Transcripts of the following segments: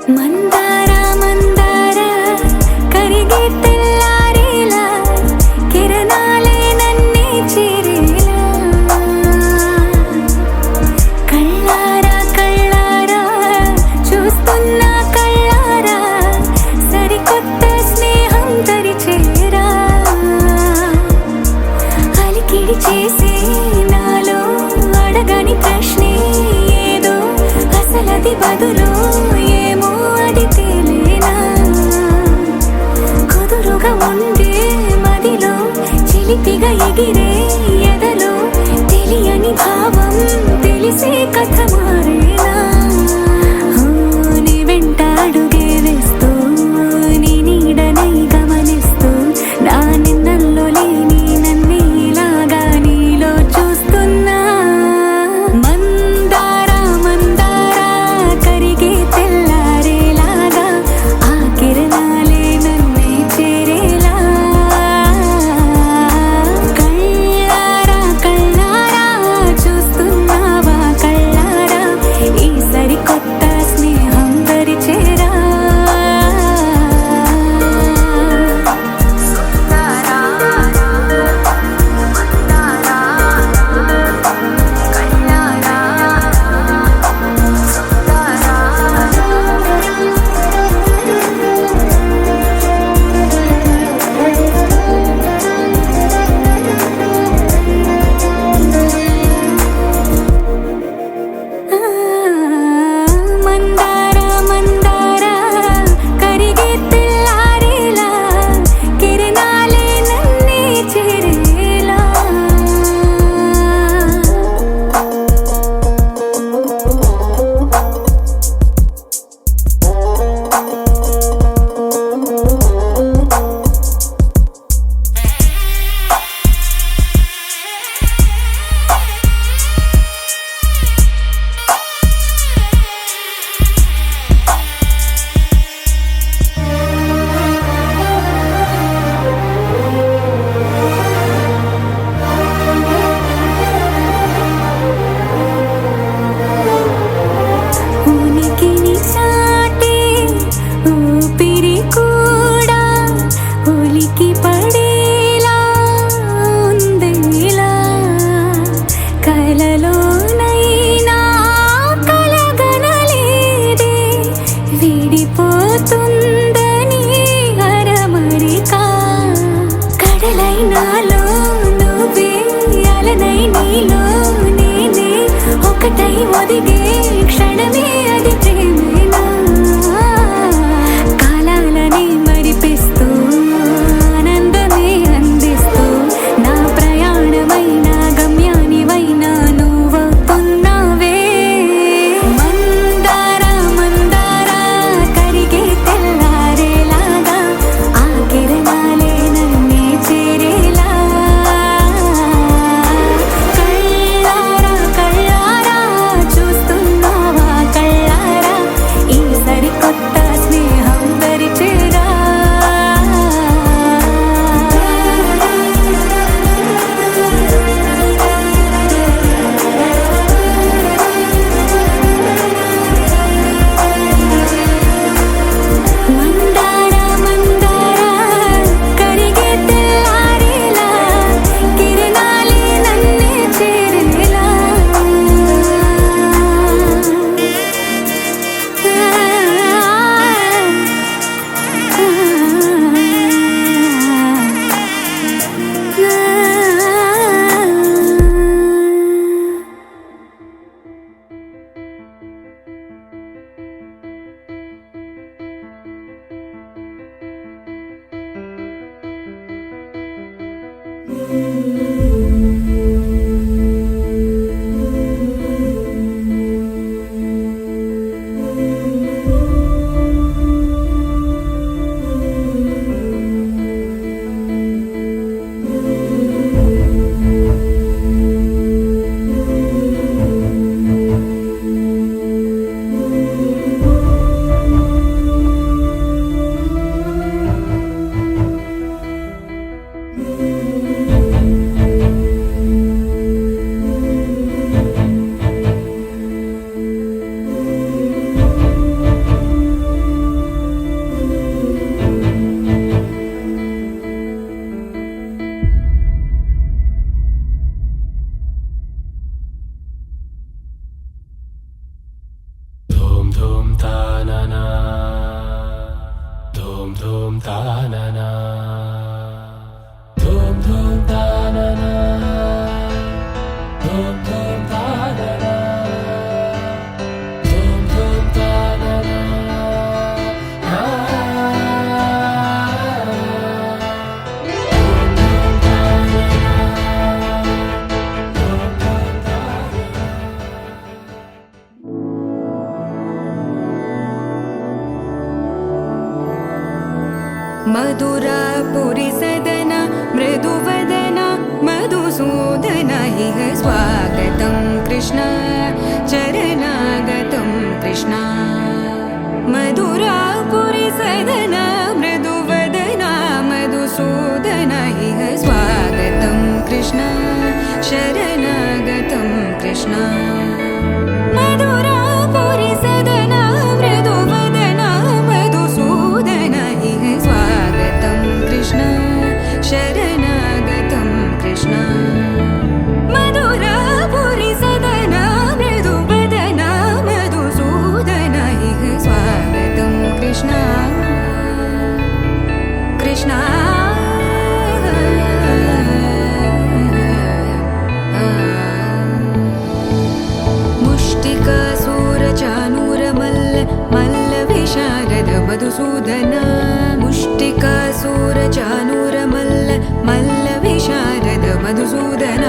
మందార మందార కరిగే తెల్లారేలా కిరణాలే నన్నే చేరేలా కళ్ళారా కళ్ళారా చూస్తున్నా కళ్ళారా సరికొత్త స్నేహం తరిచేరా అలికిడి చేసే నాలో అడగని ప్రశ్నే ఏదో అసలది బదులు ఏమో అది తేలేనా కుదురుగా ఉండే మదిలో చిలిపిగా ఎగిరే ఎదలో తెలియని భావం తెలిసే కథ మారేనా నీ వెంట అడుగే వేస్తూ నీ నీడనై గమనిస్తూ నా నిన్నల్లో లేని నన్నే ఇలాగా నీలో చూస్తున్నా మందార మందార కరిగే తెల్లారేలాగా ఆ కిరణాలే నన్నే చేరేలా కళ్ళారా కళ్ళారా చూస్తున్నావా కళ్ళారా ఈ సరికొత్త స్నేహం పరిచేరా మందార మందార కరిగే తెల్లారేలా కిరణాలే నన్నే చేరేలా ఉనికిని చాటే ఊపిరి కూడా ఉలికి పడేలా ఉందేలా కలలోనైనా కలగనలేదే విడిపోతుందని అరమరిక కడలై నాలో నువ్వే అలనై నీలో నేనే ఒకటై ఒదిగే క్షణమే అది ప్రేమేనా కాలాలని మరిపిస్తూ ఆనందమే అందిస్తూ నా ప్రయాణమైన గమ్యానివైనా నువ్వవుతున్నావే మందార మందార కరిగే తెల్లారేలాగా ఆ కిరణాలే నన్నే చేరేలా కళ్ళారా కళ్ళారా చూస్తున్నావా धूम तानना धूम धूम तानना धूम धूम तानना धूम धूम तानना धूम धूम तानना मधुरापुरी सदना मृदुवदना मधुसूदन इह स्वागतं कृष्ण चरणागतं कृष्ण मधुरापुरी सदना मृदुवदना मधुसूदन इह स्वागतं कृष्ण शरणागतं कृष्ण मधुरापुरी सदना मृदुवदना मधुसूदन इह स्वागतं कृष्ण शरणागतं कृष्ण मधुरापुरी सदना मृदुवदना मधुसूदन इह स्वागतं कृष्ण कृष्ण मुष्टिकासूरचानूरमल्ल मल्लविशारद मधुसूदन मुष्टिकासूरचानूरमल्ल मल्लविशारद मधुसूदन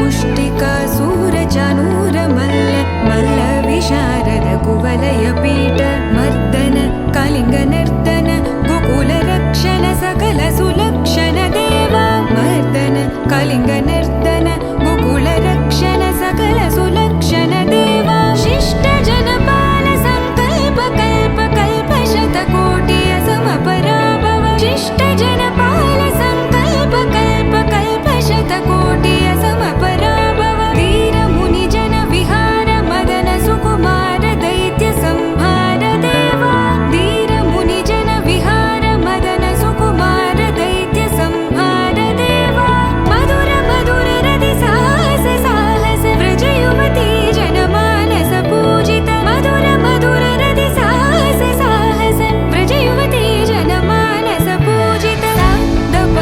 मुष्टिकासूरचानूरमल्ल मल्लविशारद कुवलयपीठ मर्दन कलिङ्गनर्तन गोकुलरक्षण सकल सुलक्षण देवा मर्दन कलिङ्गनर्तन गोकुलरक्षण सकल सुलक्षण देवा शिष्ट जनपाल संकल्प कल्प कल्प शतकोटि असमपराभव शिष्ट जनपाल संकल्प कल्प कल्प शतकोटि असमपराभव वीर मुनि जन विहार मदन सुकुमार दैत्य संहार देवा वीर मुनि जन विहार मदन सुकुमार दैत्य संहार देवा मधुर मधुर रति साहस साहस व्रज युवती जनमानस पूजित मधुर मधुर रति साहस साहस व्रज युवती जनमानस पूजित सा दप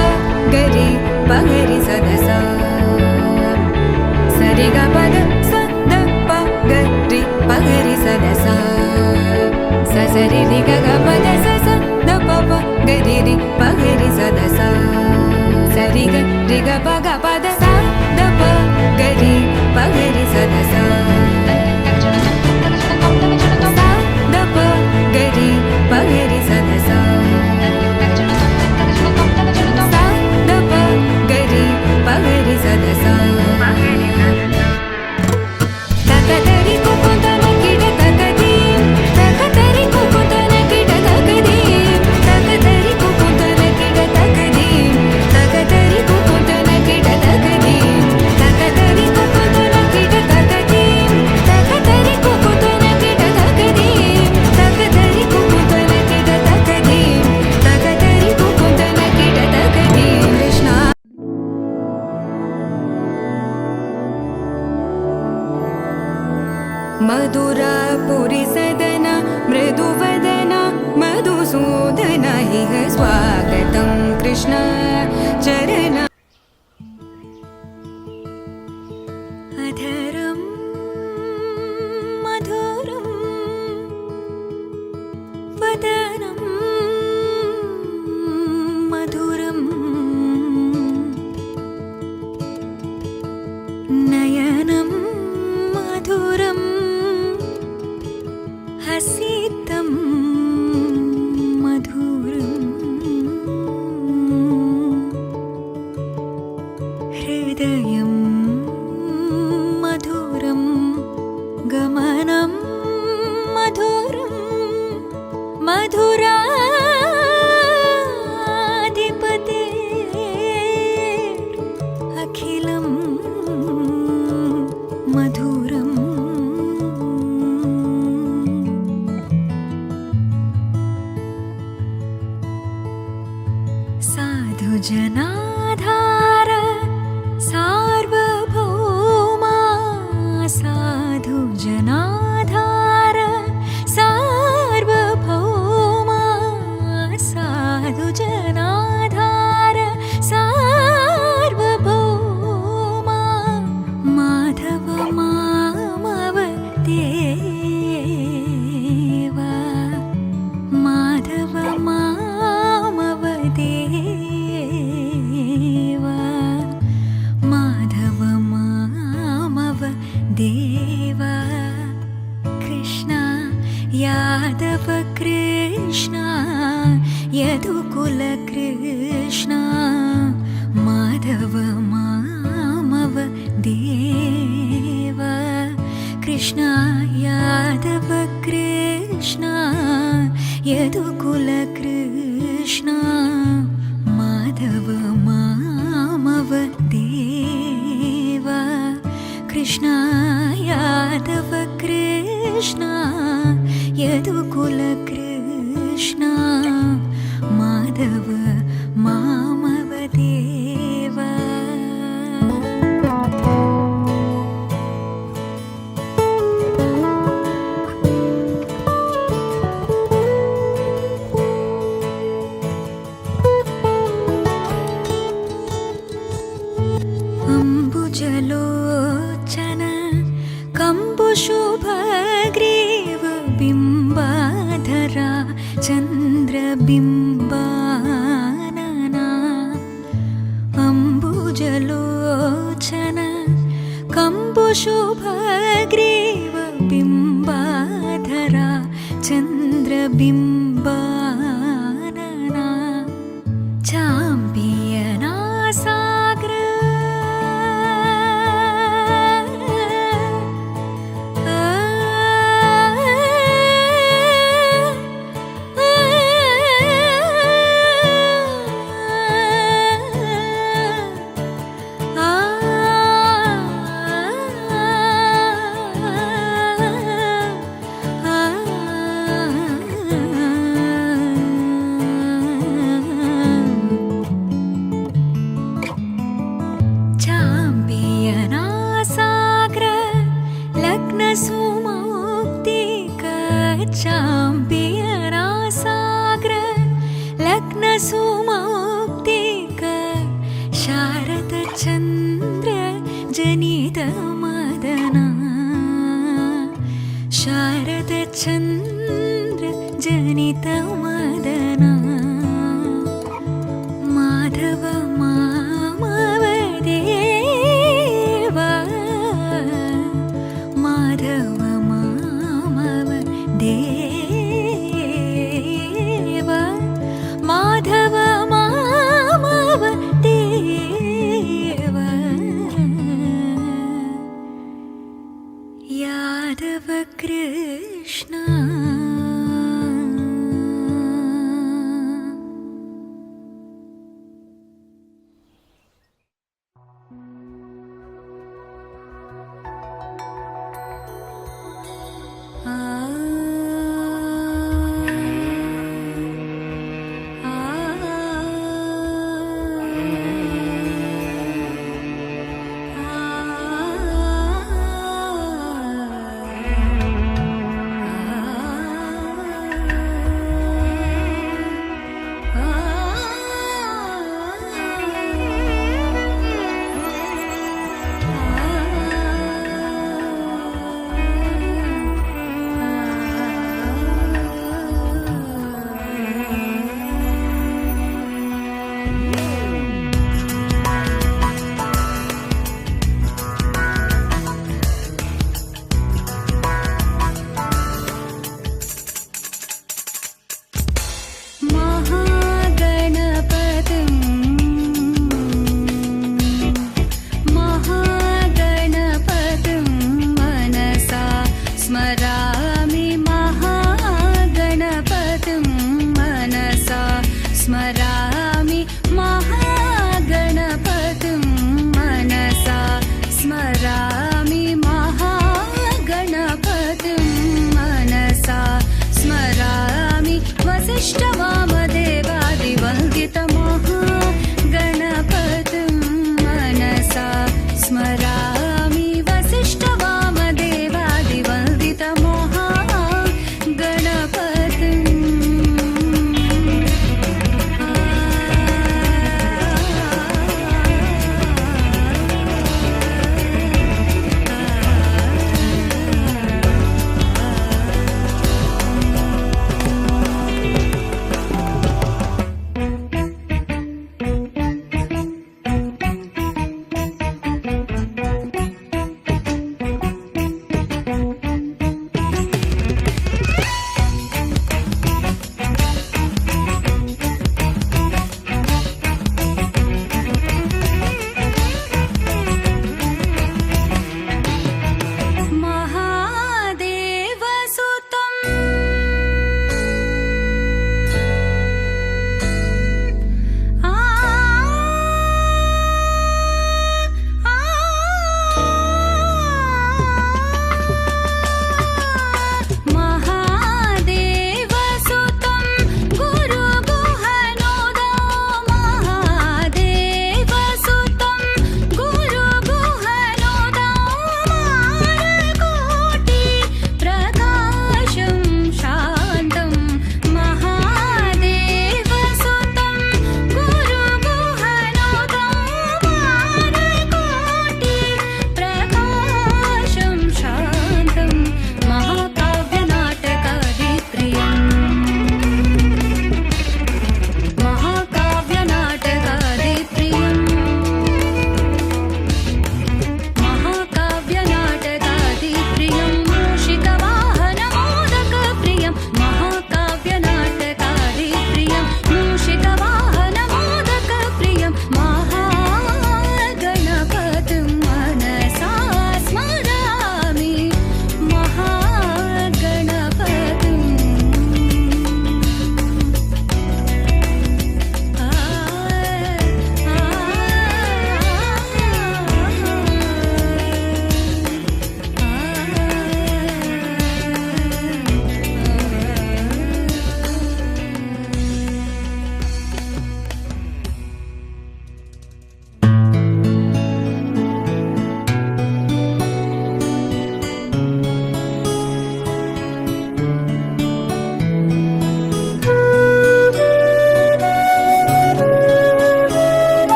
गरि पगरि सदस सरि ग पद स द प गरि पगरि सदस स सरि रि ग ग पद स स द प प गरि रि पगरि सदस सरि ग रि ग प ग पद स द प गरि पगरि सदस सा द प गरि पगरि सदस सा द प गरि पगरि सदस तकतरि कुकुतन किट तकदीं तकतरि कुकुतन किट तकदीं तकतरि कुकुतन किट तकदीं तकतरि कुकुतन किट तकदीं तकतरि कुकुतन किट तकदीं तकतरि कुकुतन किट तकदीं तकतरि कुकुतन किट तकदीं तकतरि कुकुतन किट तकदीं कृष्ण मधुरापुरी सदना मृदुवदना मधुसूदन इह स्वागतं कृष्ण चरण अधरं मधुरं वदनं मधुरं नयनं मधुरं हसितं मधुरं हृदयं मधुरं गमनं मधुरं मधुराधिपते अखिलं मधुरम् साधुजनाधार सार्वभौमा साधुजनाधार यादव कृष्ण यदुकुल कृष्ण माधव मामव देव कृष्ण यादव कृष्ण यदुकुल कृष्ण माधव मामव देव कृष्ण यादव कृष्ण यदुकुल कृष्ण माधव मामव देव अम्बुजलोचन कम्बुशुभग्रीव बिम्बाधरा चन्द्रबिम्बानना अम्बुजलोचन कम्बुशुभग्रीव बिम्बाधरा चन्द्रबिम्बानना चाम्पियनासाग्र चाम्पियनासाग्र लग्नसुमौक्तिक शारदचन्द्र जनितमदना शारदचन्द्र जनितमदना माधव मामव देव माधव मामव देव माधव मामव देव यादव कृष्ण स्मरामि वसिष्ठवामदेवादिवन्दितमो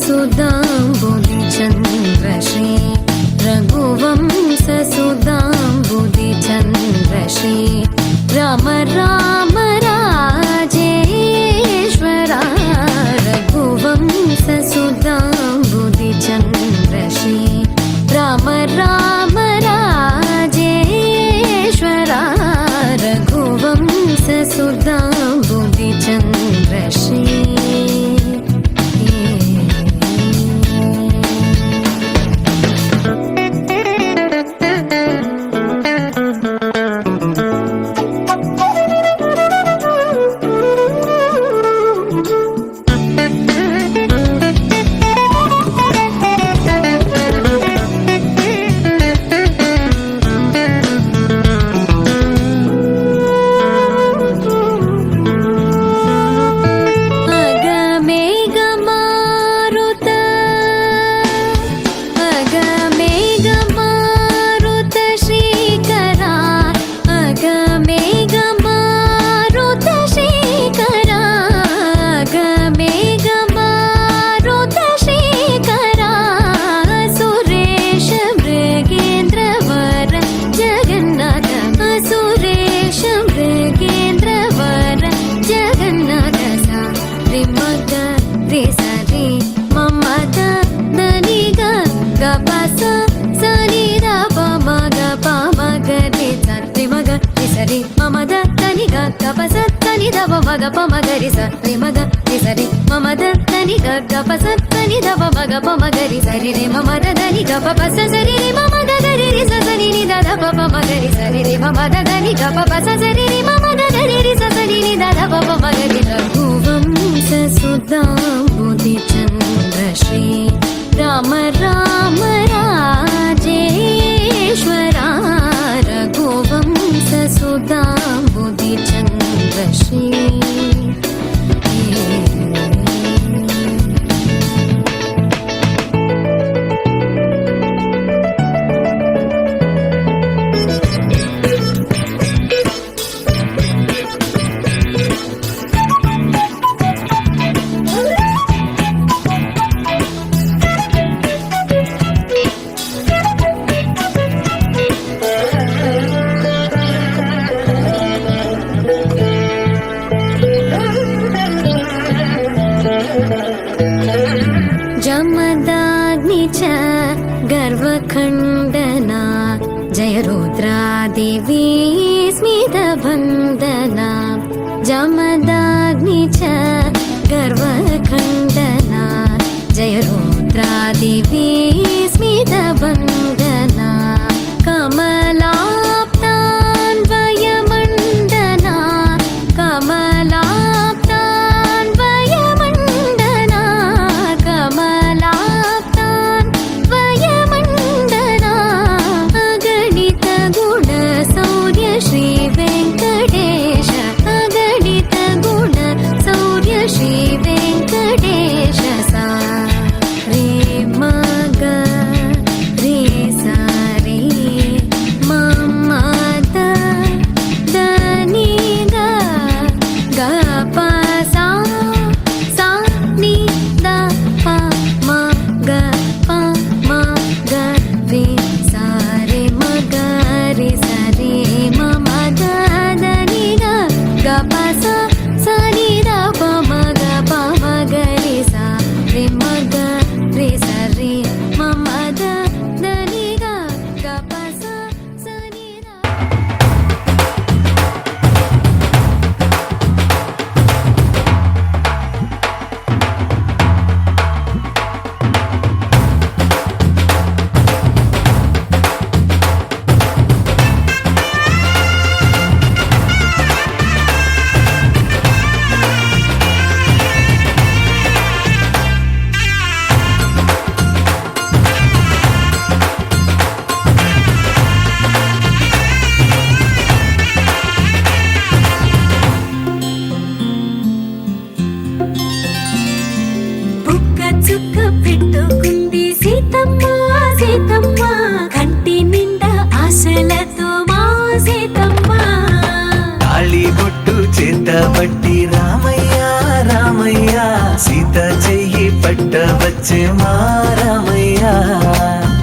सुधाम्बुधिचन्द्रश्री रघुवंशसुधाम्बुधिचन्द्रश्री राम राम राजेश्वरा रघुवंशसुधाम्बुधिचन्द्रश्री राम राम राजेश्वरा रघुवंशसुधाम्बुधिचन्द्रश्री మగ పమగరి సరి మగ సరి మమ దని గ పసని దవ మగ పమగరి సరి రే మమ దని గ పస సరి రే మమ గరి రి సని ని ద పమగరి సరి రే మమ దని గ పస సరి రే మమ గరి రి సని ని ద పమగరి రఘువంశ సుధాంబుధిచంద్రశ్రీ రామ రామ రాజేశ్వరా రఘువంశ సుధాంబుధిచంద్రశ్రీ जमदाग्नि च गर्वखण्डना जय रुद्रादेवी स्मितवन्दना जमदाग्नि च गर्वखण्डना जय रुद्रादेवी स्मितवन्दना कमलाप्तान्वयमण्डना పట్టబట్టి రామయ్య రామయ్య సీత చెయ్యి పట్టబట్టి వచ్చే మారమయ్యా.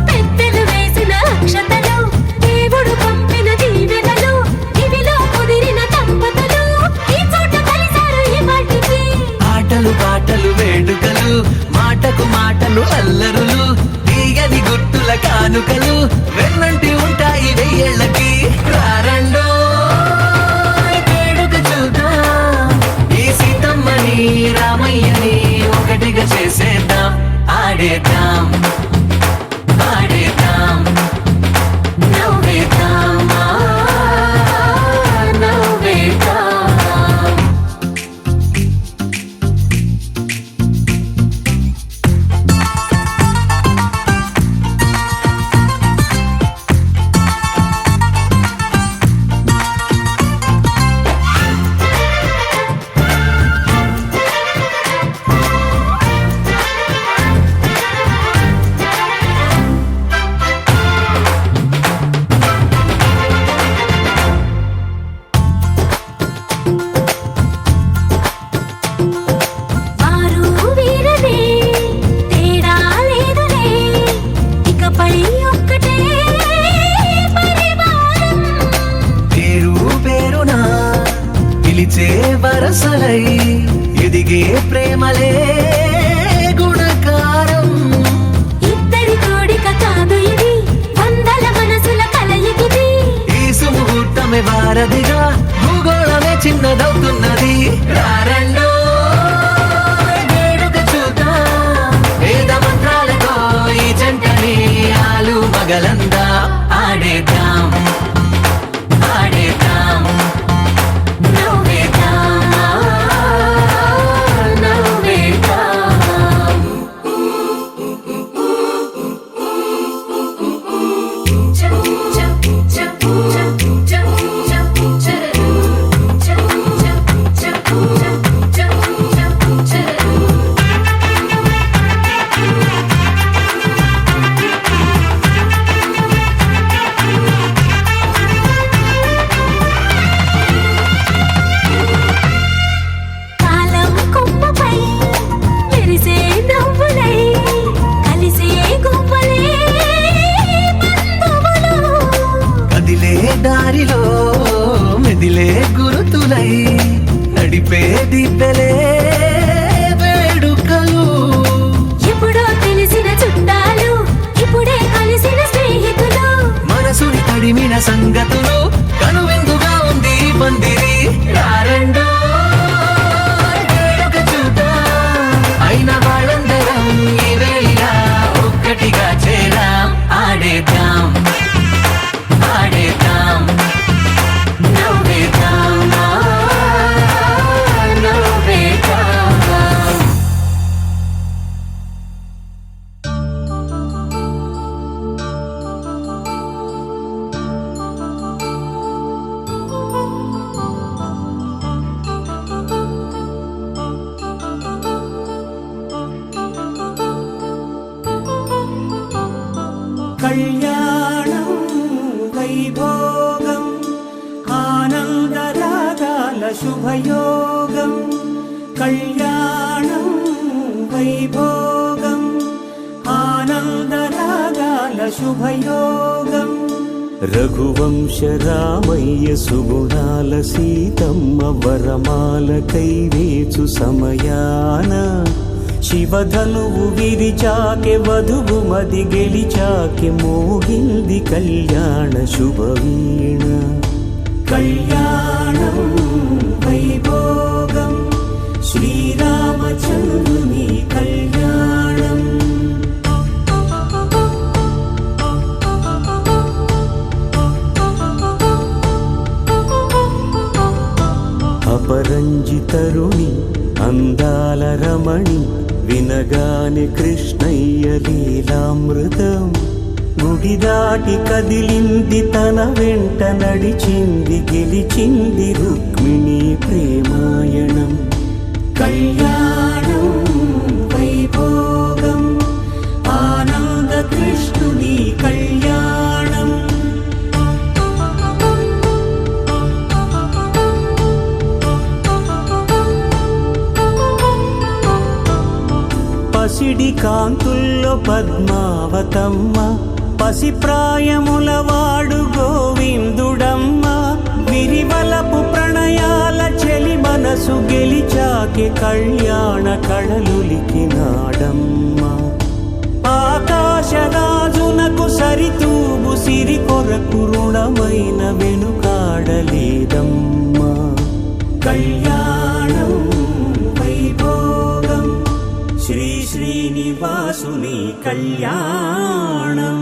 పెద్దలు వేసిన అక్షతలు, దేవుడు పంపిన దీవెనలు, ఇవిలో కుదిరిన దంపతులు ఈ చోట కలిశారు ఈ వాటికి. ఆటలు పాటలు వేడుకలు, మాటకు మాటలు అల్లరులు, తీయని గుర్తుల కానుకలు వెన్నంటి ఉంటాయి వెయ్యేళ్ళకి. రారండో వేడుక చూద్దాం, ఈ సీతమ్మని రామయ్యని ఒకటిగా చేసేద్దాం. ఆడేద్దాం ఆడేద్దాం నవ్వేద్దాం, నవ్వేద్దాం. వారు వీరనే, తేడా లేదులే, ఇకపై ఒక్కటే పరివారం. పేరు పేరునా పిలిచే వరసలై ఎదిగే ప్రేమలే గుణకారం. ఇద్దరి కోడిక కాదు ఇది, వందల మనసుల కలయికిది. ఈ సుముహూర్తమే వారధిగా, భూగోళమే చిన్నదవుతున్నది. రారండో వేడుక చూద్దాం, వేద మంత్రాలతో ఈ జంటని ఆలు మగలందా. ఆడేద్దాం ఆడేద్దాం నవ్వేద్దాం, నవ్వేద్దాం. కాలం కొమ్మపై మెరిసే నవ్వులై, కలిసే గువ్వలే బంధువులు. కదిలే దారిలో మెదిలే గురుతులై, నడిపే దిబ్బెలే వేడుకలు. ఎప్పుడో తెలిసిన చుట్టాలు, ఇప్పుడే కలిసిన స్నేహితులు. మనసుని తడిమిన సంగతులు, కనువిందుగా ఉంది ఈ పందిరి. రారండో వేడుక చూద్దాం, అయిన వాళ్ళందరం ఈ వేళ ఒక్కటిగా చేరాం. ఆడేద్దాం ఆడేద్దాం నవ్వేద్దాం, నవ్వేద్దాం. కళ్యాణం వైభోగం ఆనందరాగాల శుభయోగం. కళ్యాణం వైభోగం ఆనందరాగాల శుభయోగం. రఘువంశ రామయ్య సుగుణాల సీతమ్మ వరమాల కైవేచు సమయాన, శివధనువు విరిచాకె వధువు మది గెలిచాకె మోగింది కళ్యాణ శుభవీణ. కళ్యాణం వైభోగం శ్రీరామచంద్రుని కళ్యాణం. అపరంజితరుణి అందాల రమణి, వినగానే కృష్ణయ్య లీలామృతం. గుడి దాటి కదిలింది తన వెంట నడిచింది, గెలిచింది రుక్మిణి ప్రేమాయణం. కళ్యాణం వైభోగం ఆనంద కృష్ణుని కళ్యాణం. పసిడి కాంతుల్లో పద్మావతమ్మ పసిప్రాయముల వాడు గోవిందుడమ్మ విరివలపు ప్రణయాల చెలి మనసు గెలిచాకే కళ్యాణ కళలులికినాడమ్మ ఆకాశరాజునకు సరితూబు సిరి కొరకు రుణమైన వెనుకాడలేదమ్మా కళ్యాణం వైభోగం శ్రీ శ్రీనివాసుని కళ్యాణం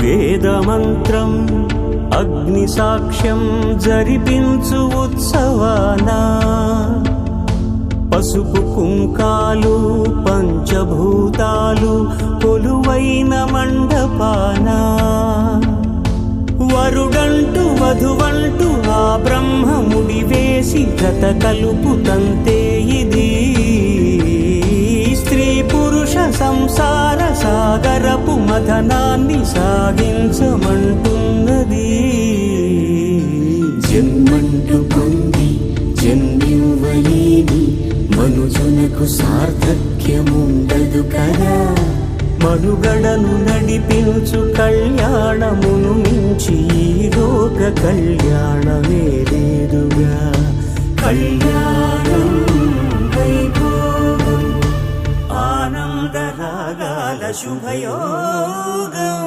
వేదమంత్రం అగ్ని సాక్ష్యం జరిపించు ఉత్సవానా పసుపు కుంకాలు పంచభూతాలు కొలువైన మండపానా వరుడంటూ వధువంటూ ఆ బ్రహ్మముడి వేసి జత కలుపు తంతే ఇది స్త్రీ పురుష సంసార సాగరపు మథనాన్ని సాగించమంటున్నది జన్మంటూ పొంది జన్మివ్వలేని మనుజునకు సార్థక్యముండదు కదా మనుగడను నడిపించు కళ్యాణమును మించి ఈ లోక కళ్యాణమే లేదుగా కళ్యాణం వైభోగం ఆనందరాగాల శుభయోగం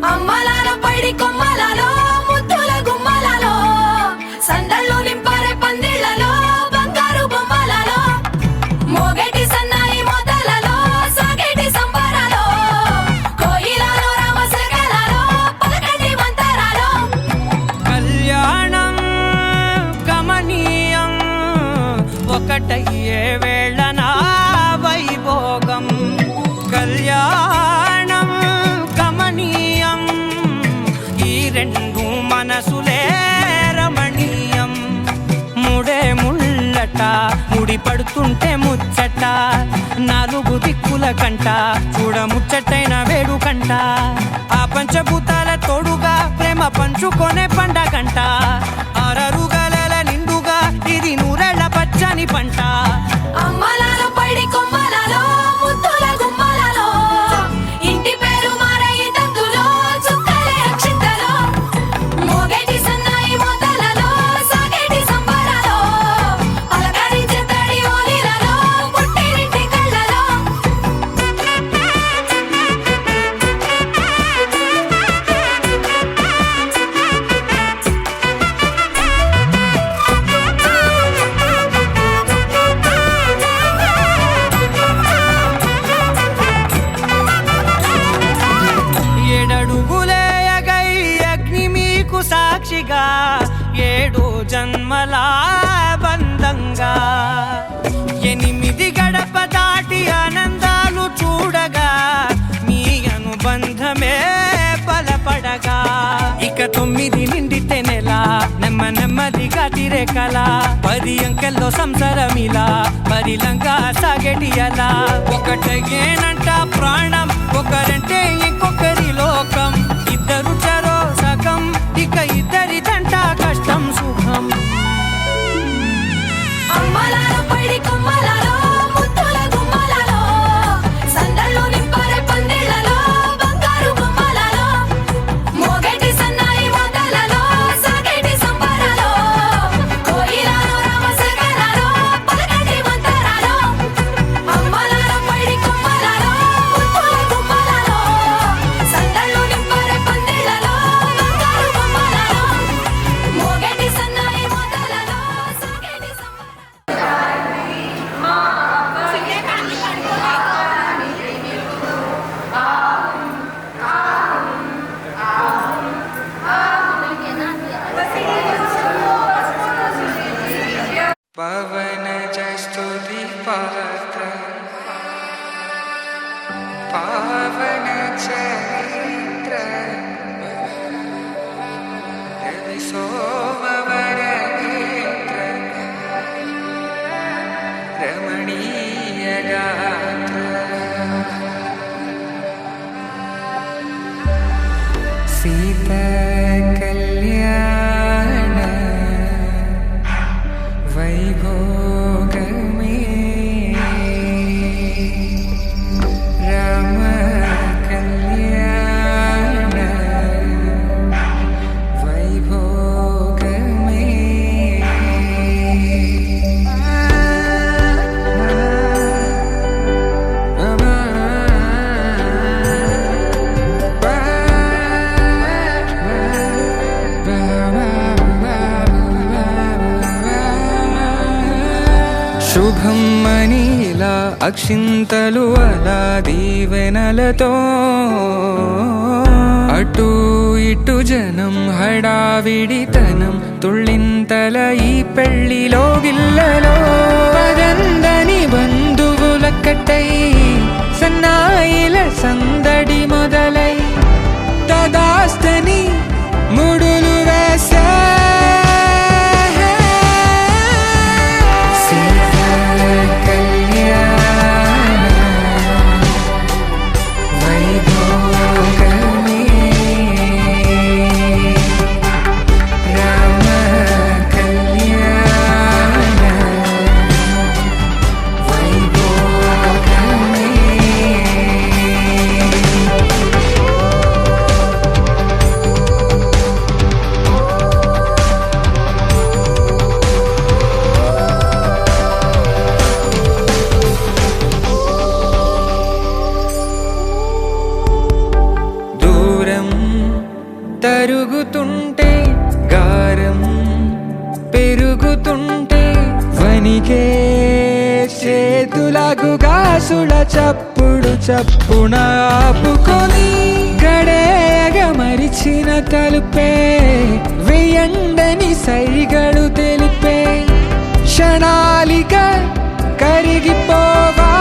అమ్మలాల పైడి కొమ్మలలో ముద్దుల గుమ్మలలో సందళ్ళు నింపరే పందిళ్లలో బంగారు బొమ్మలలో మోగేటి సన్నాయి మొదలలో సాగేటి సంబరాలో కోయిలలో రామశకలలో పలకండి మంతరాలో కళ్యాణం గమనీయం ఒకటయ్యే వేళ నా వైభోగం కళ్యాణం గమనీయం ఈ రెండు మనసులే రమణీయం ముడే ముళ్ళట ముడి పడుతుంటే ముచ్చట నాలుగు దిక్కుల కంట చూడ ముచ్చటైన వేడుకంట ఆ పంచభూతాల తోడుగా ప్రేమ పంచుకొనే పండగంట ఆరరుగల నిండుగా ఇది నూరెళ్ళ పచ్చని పంట అమ్మలాల పైడి కొమ్మలలో ముద్దుల గుమ్మలలో ఇంటి పేరు మారయి తందులో చుక్కలే అక్షింతలో మోగేటి సన్నాయి మొదలలో సాగేటి సంబరాలో పలకరించే తడి ఓలిలలో పుట్టినింటి కళ్ళలో ఏడడుగులేయగై అగ్ని మీకు సాక్షిగా ఏడు జన్మల బంధంగా ఎనిమిది గడప దాటి ఆనందాలు చూడగా మీ అనుబంధమే బలపడగా ఇక 9 నిండితే నెల నెమ్మదిగా తిరే కల 10 అంకెల్లో సంసారమిలా పరిలంగా సాగేటి అలా ఒకటేనంట ప్రాణం ఒకరంటే ఇంకొకరి లోకం ఇద్దరు చరో సగం ఇక ఇద్దరి దంట కష్టం సుఖం అమ్మలాల పైడి కొమ్మలలో ముద్దుల గుమ్మలలో సందళ్ళు నింపరే పందిళ్లలో బంగారు బొమ్మలలో మోగేటి సన్నాయి మొదలలో సాగేటి సంబరాలో కోయిలలో రామశకలలో పలకండి మంతరాలో అమ్మలాల పైడి కొమ్మలలో ముద్దుల గుమ్మలలో సీతా కళ్యాణ వైభోగమే రామ కళ్యాణ వైభోగమే శుభం మనీలా అక్షింతలు అలా దీవెనలతో అటు ఇటు జనం హడావిడితనం తుళ్ళింతల ఈ పెళ్లిలో గిల్లలో పదందని బంధువులక్కటై సన్నాయిల సందడి మొదలై తదాస్తని ముడులు వేసా తరుగుతుంటే గారం పెరుగుతుంటే వనికే చేతులకు గాసుల చప్పుడు చప్పున ఆపుకొని గడేగ మరిచిన తలుపే వెయ్యండని సైగడు తెలిపే క్షణాలిక కరిగిపోవా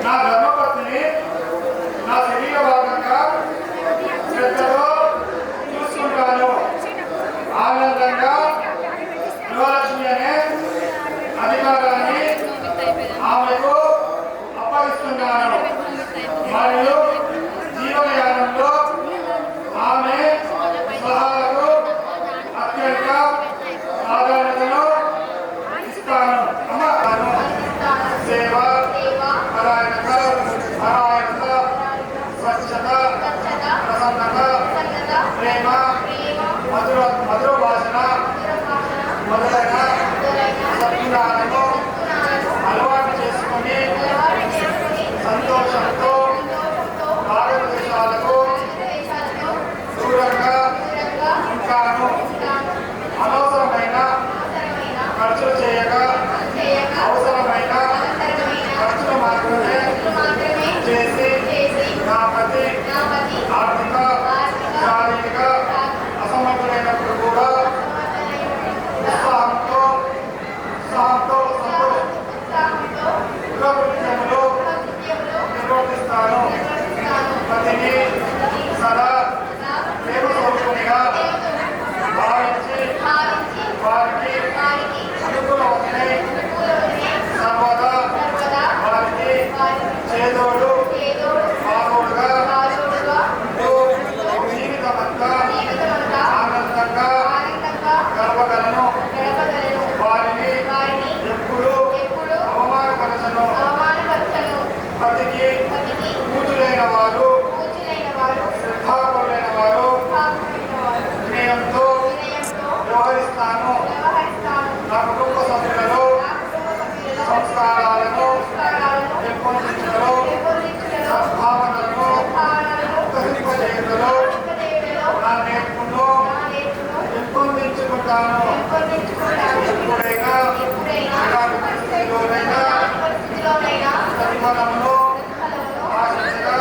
నా ధర్మపత్ని నా శరీర భాగంగా శ్రద్ధతో చూసుకుంటాను. ఆనందంగా గృహలక్ష్మి అనే అధికారాన్ని ఆమెకు అప్పగిస్తున్నాను మరియు జీవనయానంలో ఆమె సలహాలకు అత్యంత ప్రాధాన్యతను ఇస్తాను. సేవ పరాయణత స్వచ్ఛత ప్రసన్నత గడపగలను వారిని ఎప్పుడు అవమానపరచను. పతికి పూజలైన వారు శ్రద్ధాపరులైన వారు వినయంతో వ్యవహరిస్తాను. నా కుటుంబ సభ్యులలో సంస్కారాలను పెంపొందించడంలో సద్భావనలను వికసింపజేయడంలో నా నేర్పును పెంపొందించుకుంటాను. ఎప్పుడైనా ఎలాంటి పరిస్థితిలోనైనా ప్రతిఫలమును ఆశించగా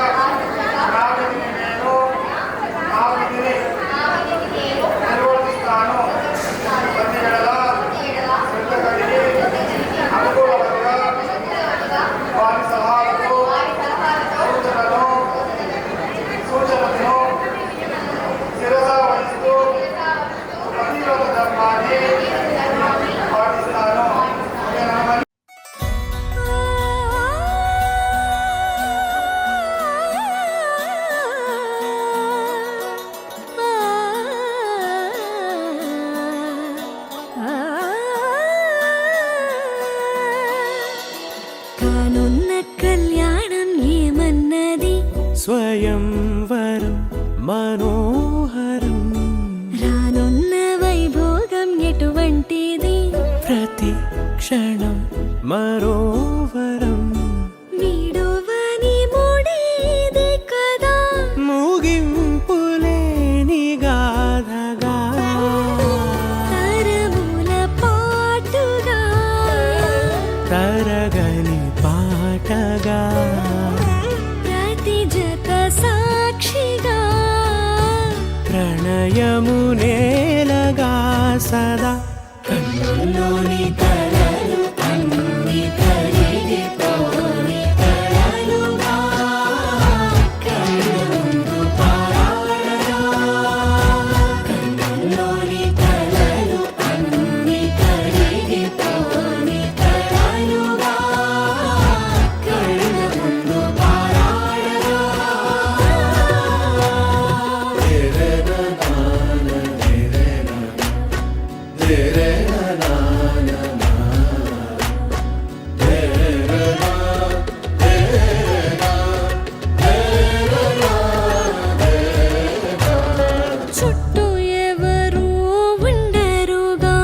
నా విధిని నిర్వర్తిస్తాను. ప్రతి ఏడలా శ్రద్ధ కలిగి అనుకూలవతిగా వారి సలహాలను సూచనలను శిరస వహిస్తూ ప్రతిరోధ ధర్మాన్ని పాటిస్తాను. కానున్న కళ్యాణం ఏమన్నది స్వయంవరం మనోహరం రానున్న వైభోగం ఎటువంటిది ప్రతి క్షణం మరోవరం వీడువని మూడేది కదా ముగింపులేని గాథగా తరముల పాటుగా తరగని పాటగా ప్రతి జత సాక్షిగా ప్రణయము నేలగా సదా కన్నుల్లోని కలలు అన్ని కరిగిపోని కలలుగా కళ్ళుందు పారాడగా కన్నుల్లోని కలలు అన్ని కరిగిపోని కలలుగా కళ్ళుందు పారాడగా చుట్టూ ఎవరు ఉండరుగా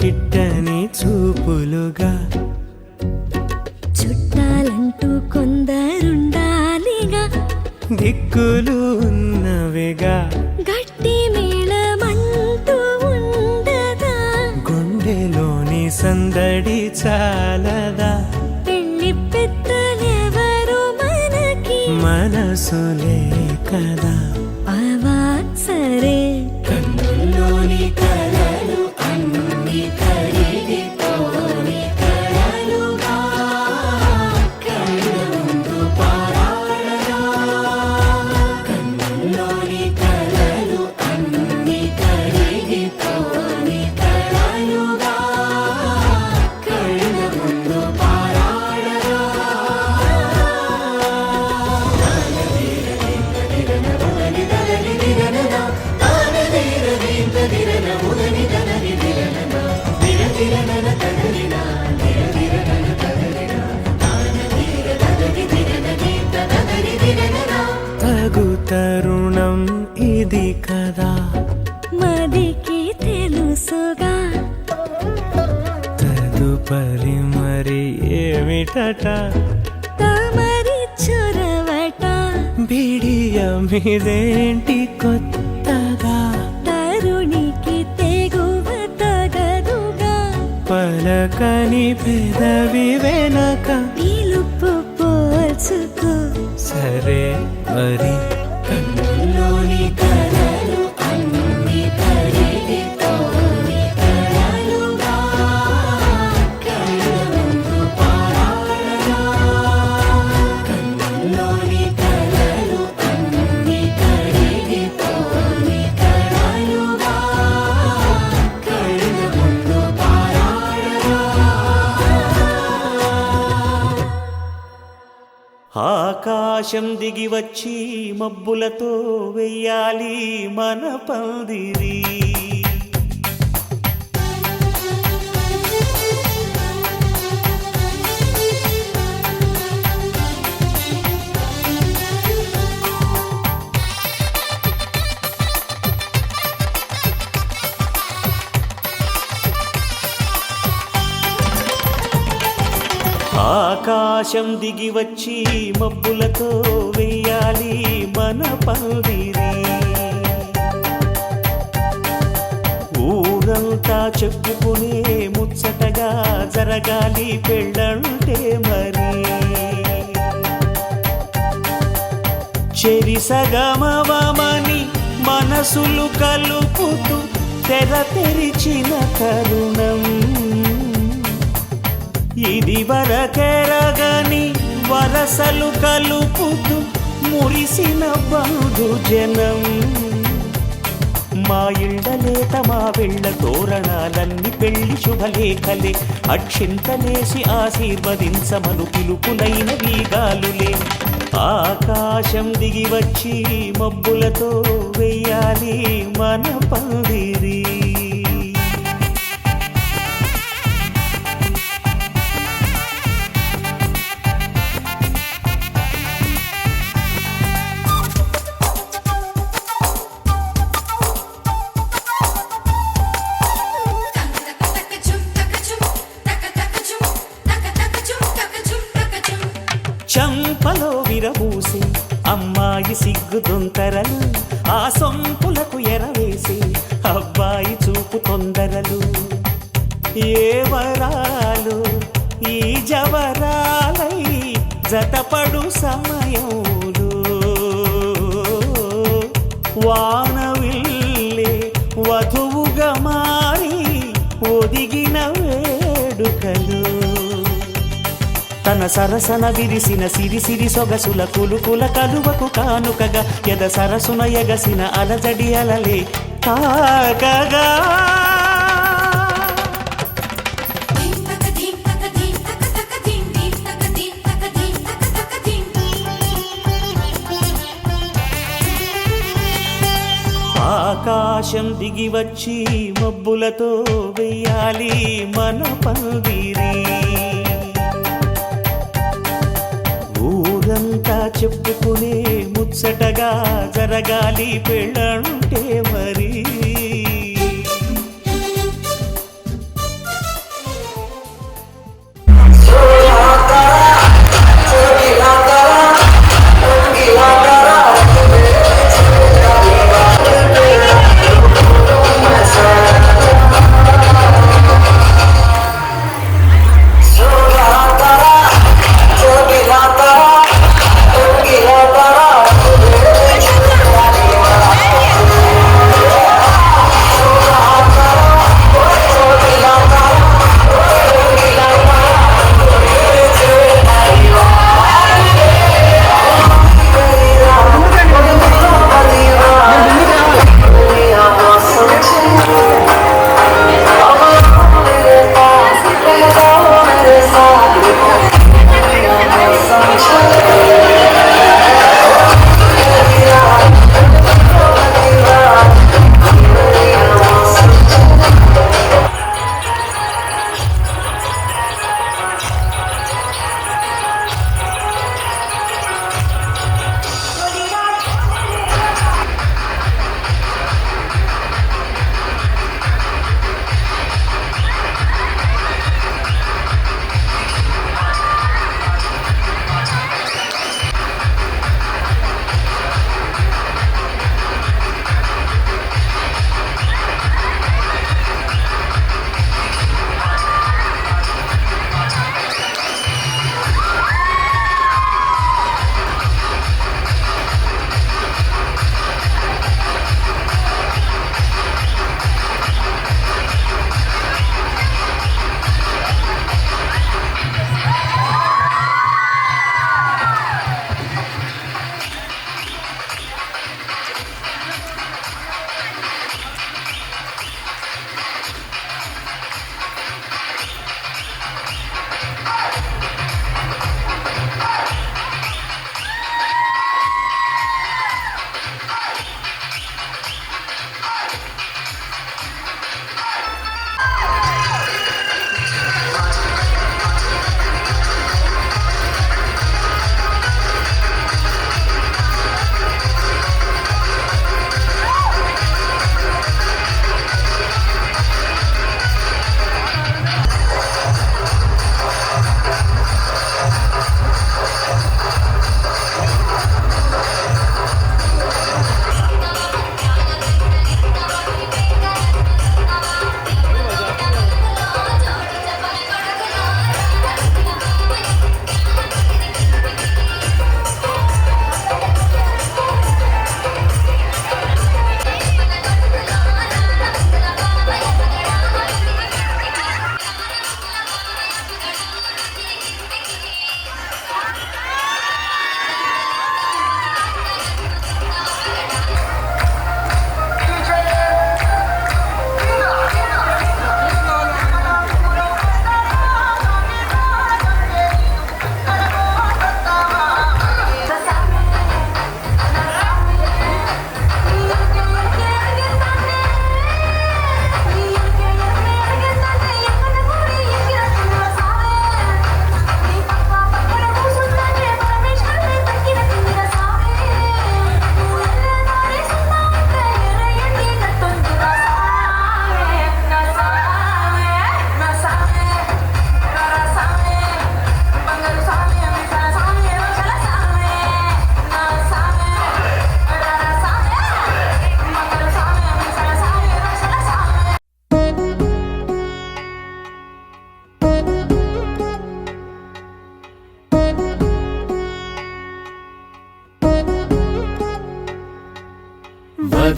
కిట్టని చూపులుగా చుట్టాలంటూ కొందరుండాలిగా దిక్కులు ఉన్నవిగా గట్టి మేళమంటూ ఉండదా గుండెలోని సందడి చాలదా పెళ్లి పెద్దలెవరు మనకి మనసులే కదా అవా సరే కన్నుల్లోని కలలు అన్ని కరిగిపోని కలలుగా కళ్ళుందు పారాడగా కన్నుల్లోని కలలు అన్ని కరిగిపోని కలలుగా కళ్ళుందు పారాడగా తగు తరుణం ఇది కదా మదికి తెలుసుగా తదుపరి మరి ఏమిటట తమరి చొరవట బిడియమిదేంటి కొత్తగా తరుణికి తెగువ తగదుగా పలకని పెదవి వెనక పిలుపు పోల్చుకో సరే మరి కన్నుల్లోని కలలు అన్ని కరిగిపోని కలలుగా కళ్ళుందు పారాడగా కన్నుల్లోని కలలు అన్ని కరిగిపోని కలలుగా కళ్ళుందు పారాడగా ఆకాశం దిగి వచ్చి మబ్బులతో వెయ్యాలి మన పందిరి ఆకాశం దిగి వచ్చి మబ్బులతో వెయ్యాలి మన పందిరి. ఊరంతా చెప్పుకునే ముచ్చటగా జరగాలి పెళ్ళంటే మరి. చెరిసగమవమని మనసులు కలుపుతూ తెర తెరిచిన తరుణం. ఇది వరకెరగని వరసలు కలుపుతూ మురిసిన బంధుజనం. మా ఇళ్ళలేత మా వెళ్ళ తోరణాలన్నీ పెళ్లి శుభలేఖలే. అక్షింతలేసి ఆశీర్వదించమను పిలుపులైన వీగాలులే. ఆకాశం దిగి వచ్చి మబ్బులతో వెయ్యాలి మన పందిరి. చంపలో విరబూసి అమ్మాయి సిగ్గు దొంతరలు. ఆ సొంపులకు ఎరవేసి అబ్బాయి చూపు తొందరలు. ఏ వరాలు ఈ జవరాలై జతపడు సమయంలో. వానవిల్లే వధువుగా మారి ఒదిగిన వేడుకలు. తన సరసన విరిసిన సిరిసిరి సొగసుల కులుకుల కలువకు కానుకగా ఎద సరసున ఎగసిన అలజడి అలలే తాకగా. ఆకాశం దిగి వచ్చి మబ్బులతో వెయ్యాలి మన పందిరి. ఊరంతా చెప్పుకునే ముచ్చటగా జరగాలి పెళ్ళంటే మరి.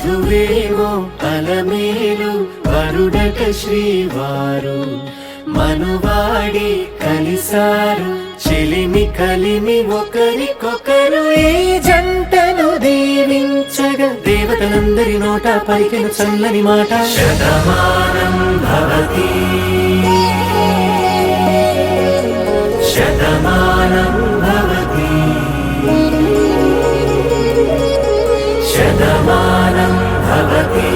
వధువేమో అలమేలు వరుడట శ్రీవారు మనువాడి కలిసారు చెలిమి కలిమి ఒకరికొకరు ఈ జంటను దీవించగా దేవతలందరి నోట పలికిన చల్లని మాట శతమానం భవతి శతమానం భవతి శతమానం భవతి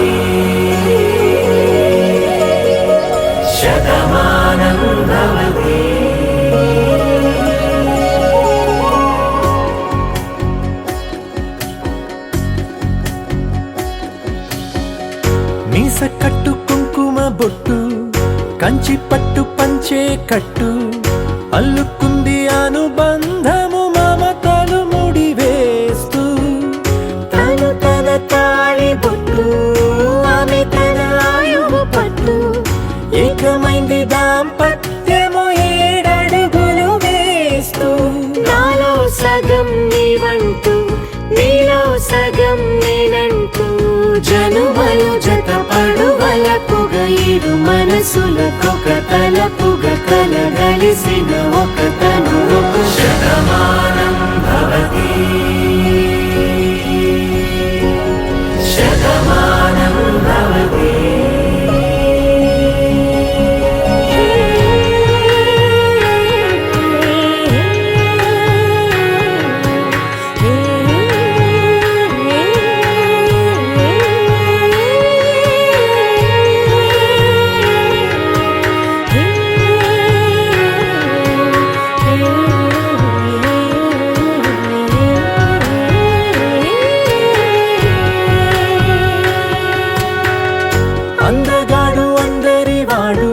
శతమానం భవతి. మీస కట్టు కుంకుమ బొట్టు కంచి పట్టు పంచే కట్టు అల్లుకుంది అనుబంధము మమతలు ముడివేస్తూ తను తన తాళి బొట్టు ఆమె తన ఆయువు పట్టు ఏకమైంది దాంపత్యము 7 అడుగులు వేస్తూ నాలో సగం నీవంటూ నీలో సగం నేనంటూ జనుమలు జత పడువలపుగ 7 మనసులకొక తలపుగ కలగలిసిన ఒక తను ఒక శతమానం భవతి శతమానం భవతి. అందగాడు అందరివాడు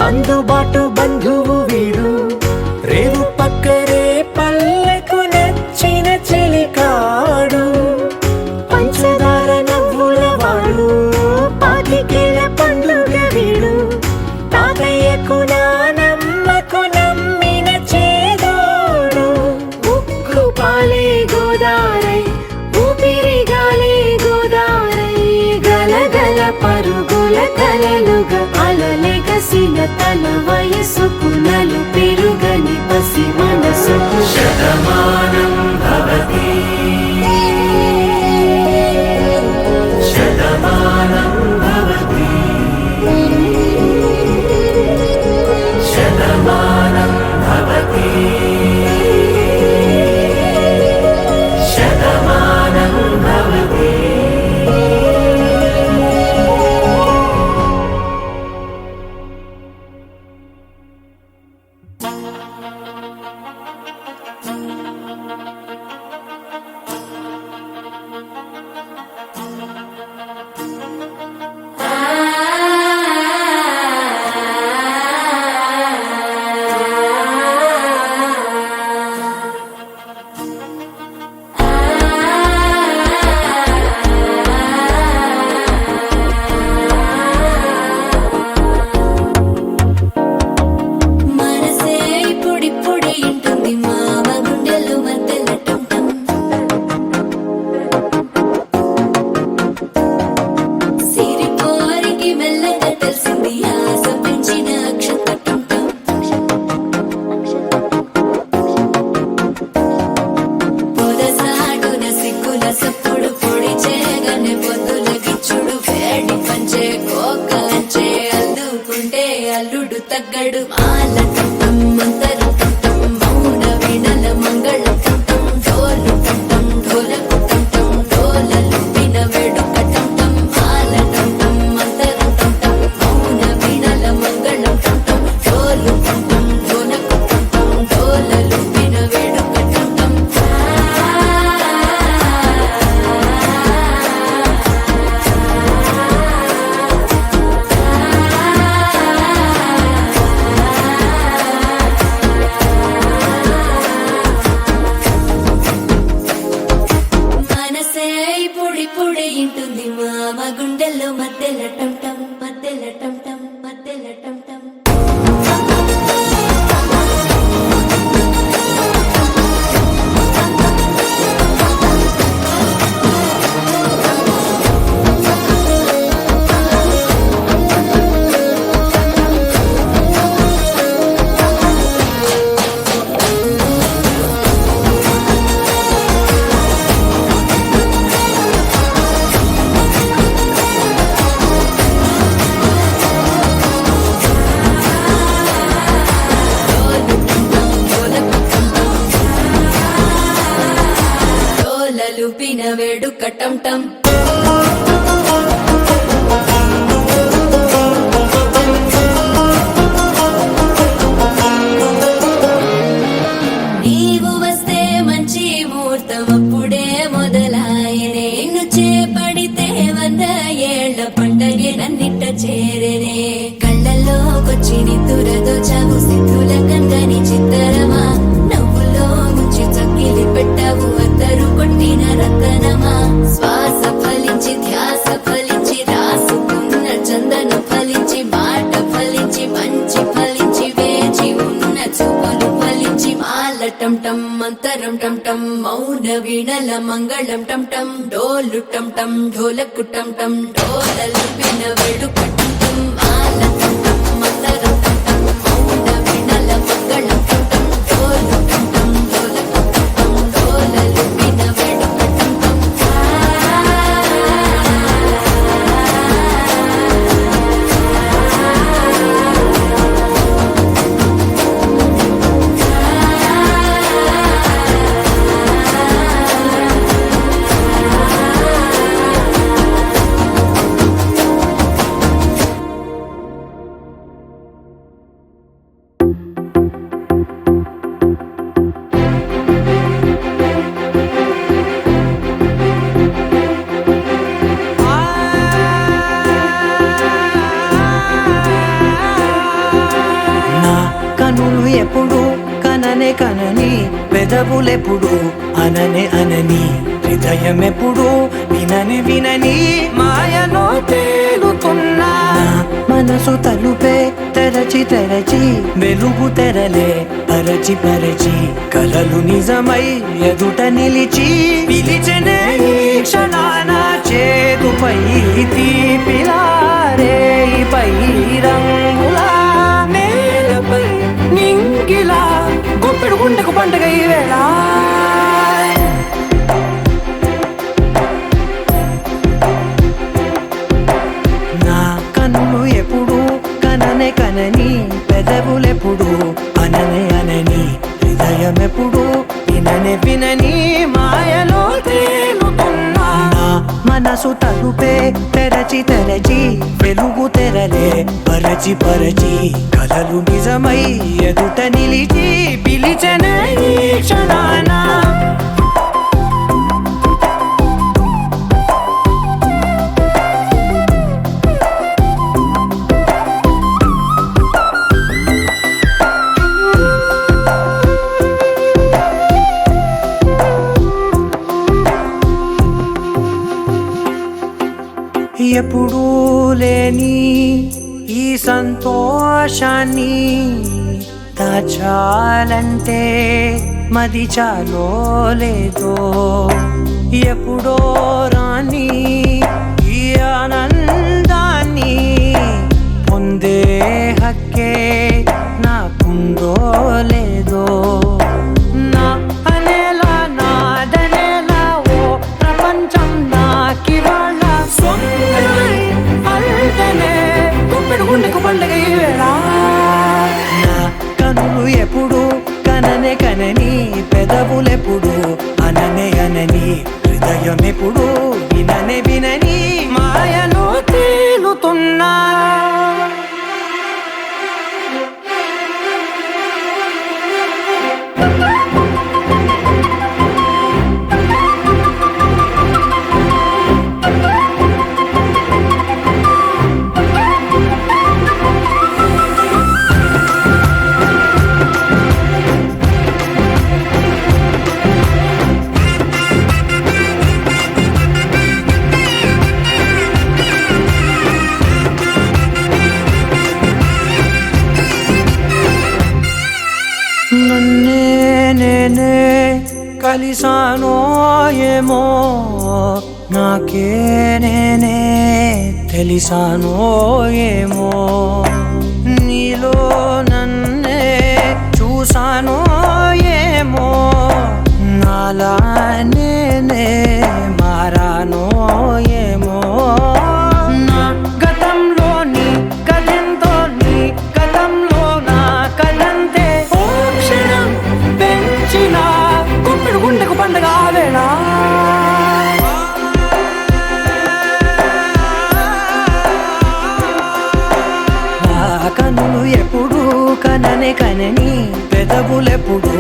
అందుబాటు బంధువు వీడు రేవు పక్కరే పల్లెకు నచ్చిన చెలికాడు పంచదార నవ్వుల వాడు 25 పండుగ వీడు తాతయ్యకు నానమ్మకు నమ్మిన చేదోడు ఉక్కు పాలే గోదారై ఊపిరి గాలే గోదారై గలగల పరుగుల కలలుగా అలలెగసిన తన వయసుకు నలు పెరుగని పసి మనసుకు శతమానం భవతి శతమానం భవతి శతమానం భవతి శతమానం భవతి. మనసే ఇప్పుడిప్పుడే ఇంటుంది మామ గుండెలు మధ్యలో టంటం సిరిపోరికి మెల్లగా తెలిసింది ఆశ పెంచిన అక్షత టంటం పొదసాటున సిగ్గుల సప్పుడు పొడి చేయగానే పొద్దుల గిచ్చుడు వేడి పంచే కోక అంచే అల్లుకుంటే అల్లుడు తగ్గడు మాల టంటం మంతర టంటం మౌన వీణల మంగళ టంటం డోలు టంటం ఢోలకు టంటం డోలలు విన వేడుక టంటం మాల టంటం మంతర టంటం మౌన వీణల మంగళ టంటం డోలు టంటం ఢోలకు టంటం డోలలు విన వేడుక టంటం మనసే ఇప్పుడిప్పుడే ఇంటుంది మామ గుండెల్లో మధ్యలో టంటం మధ్యలో టంటం మధ్యలో టంటం టం టం నీవు వస్తే మంచి ముహూర్తం అప్పుడే మొదలాయనే నిన్ను చేపడితే 100 ఏళ్ల పండగే నన్నిట్ట చేరనే కళ్ళల్లోకొచ్చి నిద్దురదో చావు సిద్ధుల కందని చిత్తరమా నవ్వులో ముంచి చక్కిలి పెట్టావు అద్దరు కొట్టిన రతనమా శ్వాస ఫలించి ధ్యాస ఫలించి రాసుకున్న చందన ఫలించి మాట ఫలించి మంచి ఫలించి వేచి ఉన్న చూపులు ఫలించి మాల టం టం మంతరం టం టం మౌన వీణల మంగళం టం టం డోలు టం టం ఢోలకు టం టం డోలలు విన వేడుక టం టం మాల టం టం మంతరం టం టం మౌన వీణల మంగళం టం టం డోలు టం టం ఢోలకు టం టం డోలలు విన వేడుక టం టం నా కనులు ఎప్పుడు కననే కనని పెదవులెప్పుడు అననే అనని హృదయం ఎప్పుడు వినని వినని మాయలో తేలుతున్నా మనసు తలుపే తెరచి తెరచి వెలుగు తెరలే పరచి పరచి కలలు నిజమై ఎదుట నిలిచి పిలిచనే ఈ క్షణాన చేతుపై తీపిలారే పై రంగులా నేలపై నింగిలా గుప్పెడు గుండెకు పండుగ ఈ వేళ నా కన్నులు ఎప్పుడు కననే కనని పెదవులెప్పుడు అననే అనని హృదయం ఎప్పుడు విననే వినని మాయలో తేలుతున్నా నా మనసు తలుపే తెరచి తెరచి వెలుగు తెరలే పరచి పరచి కలలు నిజమై ఎదుట నిలిచి పిలిచనే ఈ క్షణాన ఎప్పుడూ లేని ఈ సంతోషాన్ని దాచాలంటే మది చాలో లేదో ఎప్పుడో రాని ఈ ఆనందాన్ని పొందే హక్కే నాకుందో లేదో నా అనేలా నాదనేలా ఓ ప్రపంచం నాకివాళ్ళ సొంతమై అల్టనే గుప్పెడు గుండెకు పండుగ ఈ వేళ నా కనులు ఎప్పుడు కననే కనని పెదవులెప్పుడు అననే అనని హృదయం ఎప్పుడు విననే వినని మాయలో తేలుతున్నా నన్నే నేనే కలిసానో ఏమో నాకే నేనే తెలిసానో ఏమో నీలో నన్నే చూసానో ఏమో నాలా నేనే మారానో ఏమో నా గతంలోని కథంతో నీ గతంలో నా కథంతే ఓ క్షణం పెంచిన గుప్పెడు గుండెకు పండగ వేళ కనులు ఎప్పుడు కననే కనని పెదవులెప్పుడు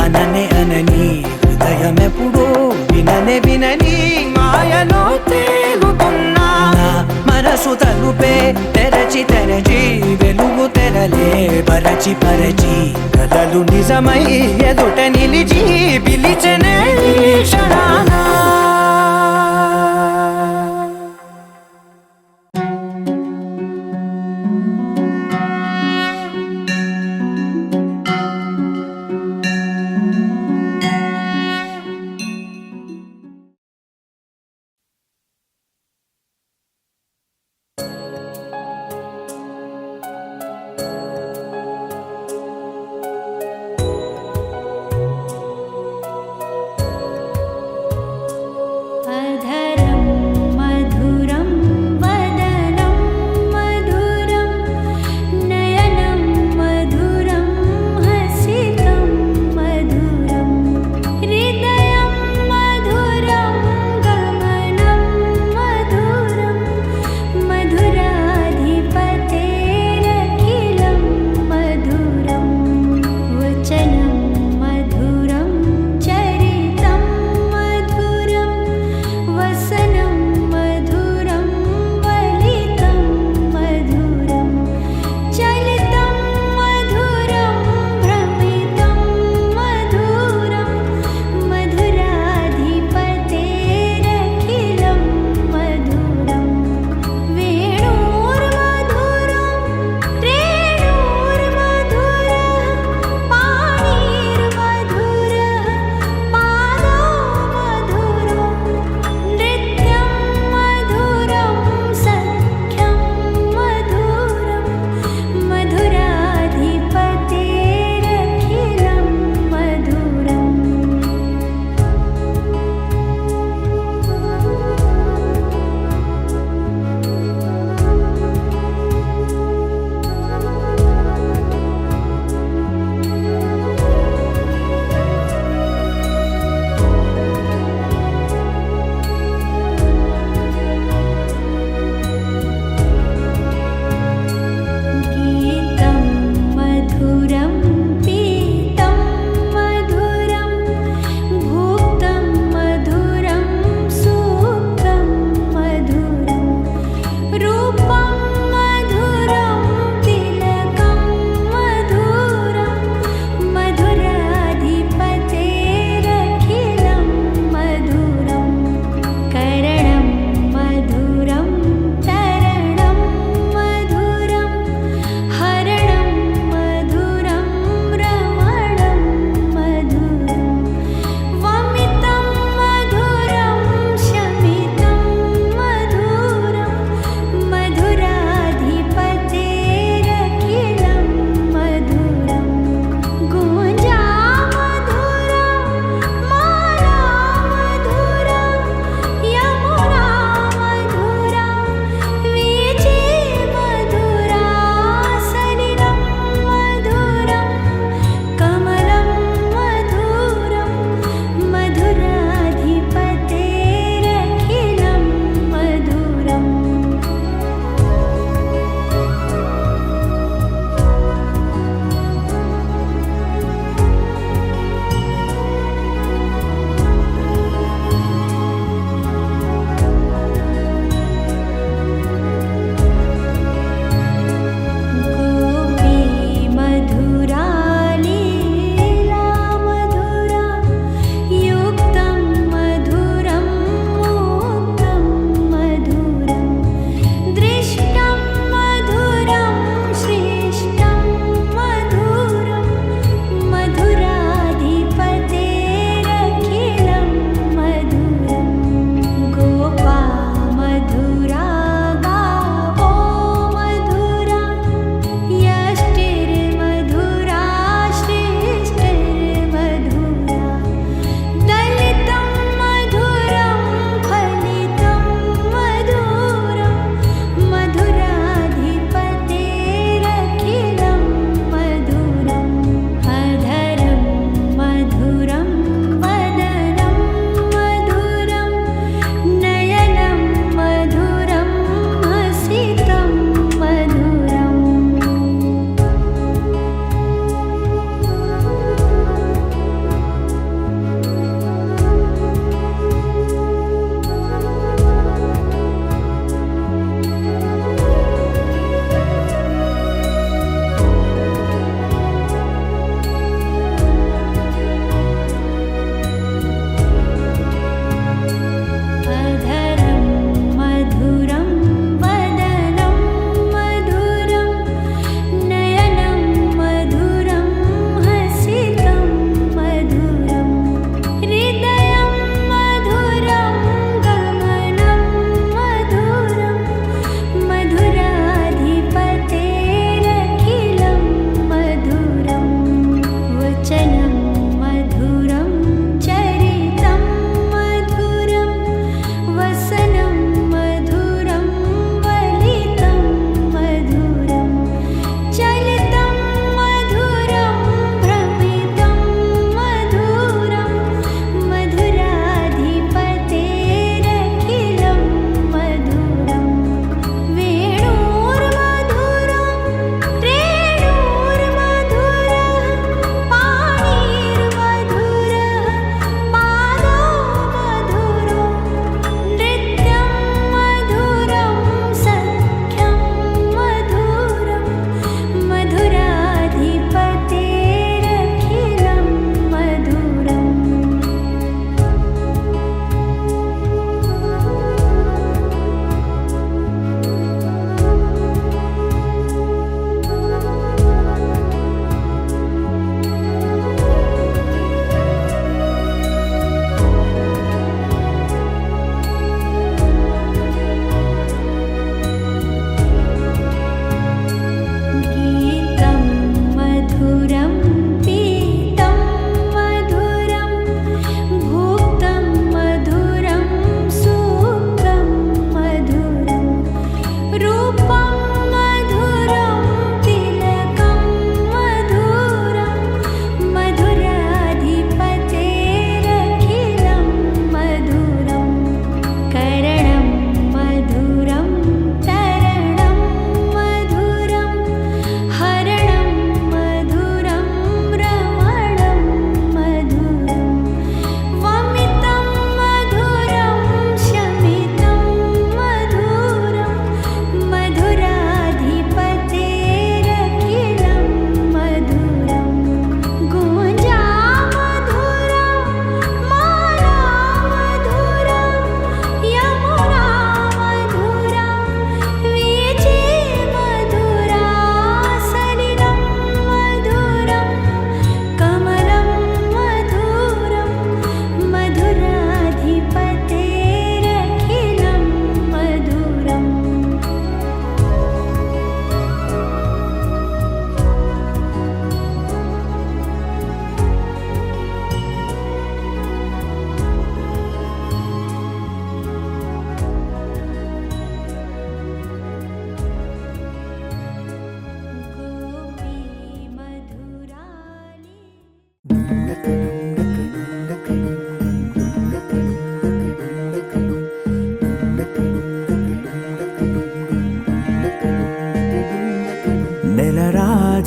అననే అనని హృదయం ఎప్పుడు విననే వినని మాయలో తేలుతున్నా నా మనసు తలుపే తెరచి తెరచి వెలుగు తెరలే పరచి పరచి కలలు నిజమై ఎదుట నిలిచి పిలిచనే ఈ క్షణాన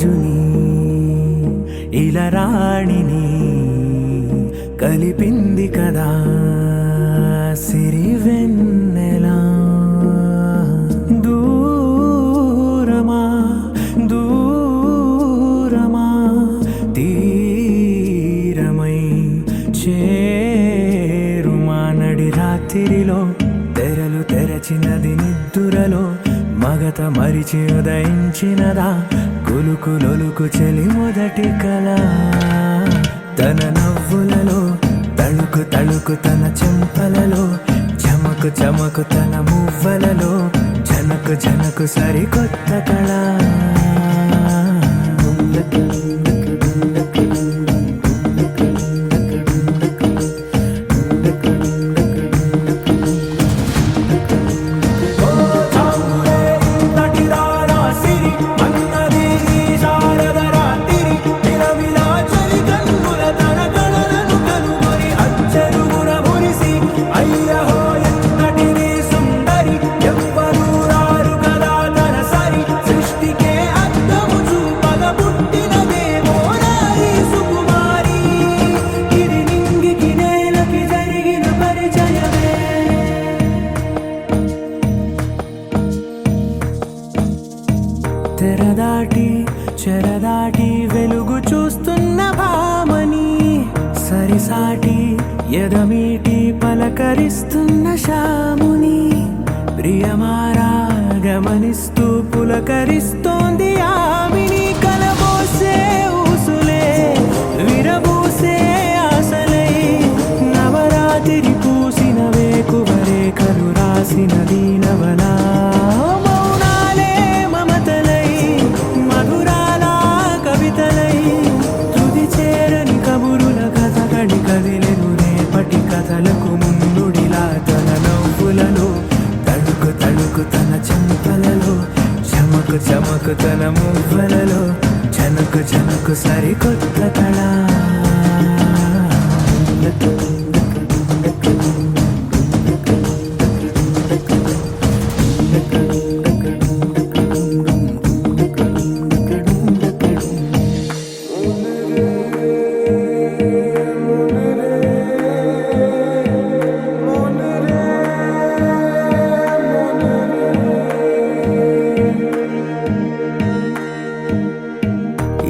రాజుని ఇలా రాణిని కలిపింది కదా సిరి వెన్నెలా దూరమా దూరమా తీరమై చేరుమా నడి రాత్రిలో తెరలు తెరచినది నిద్దురలో మగత మరిచి ఉదయించినదా కులుకులొలుకు చెలి మొదటి కళ తన నవ్వులలో తళుకు తళుకు తన చెంపలలో చమకు చమకు తన మువ్వలలో జనకు జనకు సరికొత్త కళ తెరదాటి చెరదాటి వెలుగు చూస్తున్న భామని సరిసాటి ఎదమీటి పలకరిస్తున్న శాముని ప్రియమారా గమనిస్తూ పులకరిస్తోంది ఆవిని కలబోసే ఊసులే విరబూసే ఆశలై నవరాత్రి పూసిన వేకువరేఖలు రాసిన దీనవలా కదిలెను రేపటి కథలకు ముందుడిలా తన నవ్వులలో తడుకు తడుకు తన చెంపలలో చమకు చమకు తన మువ్వలలో జనకు జనకు సరికొత్త కళ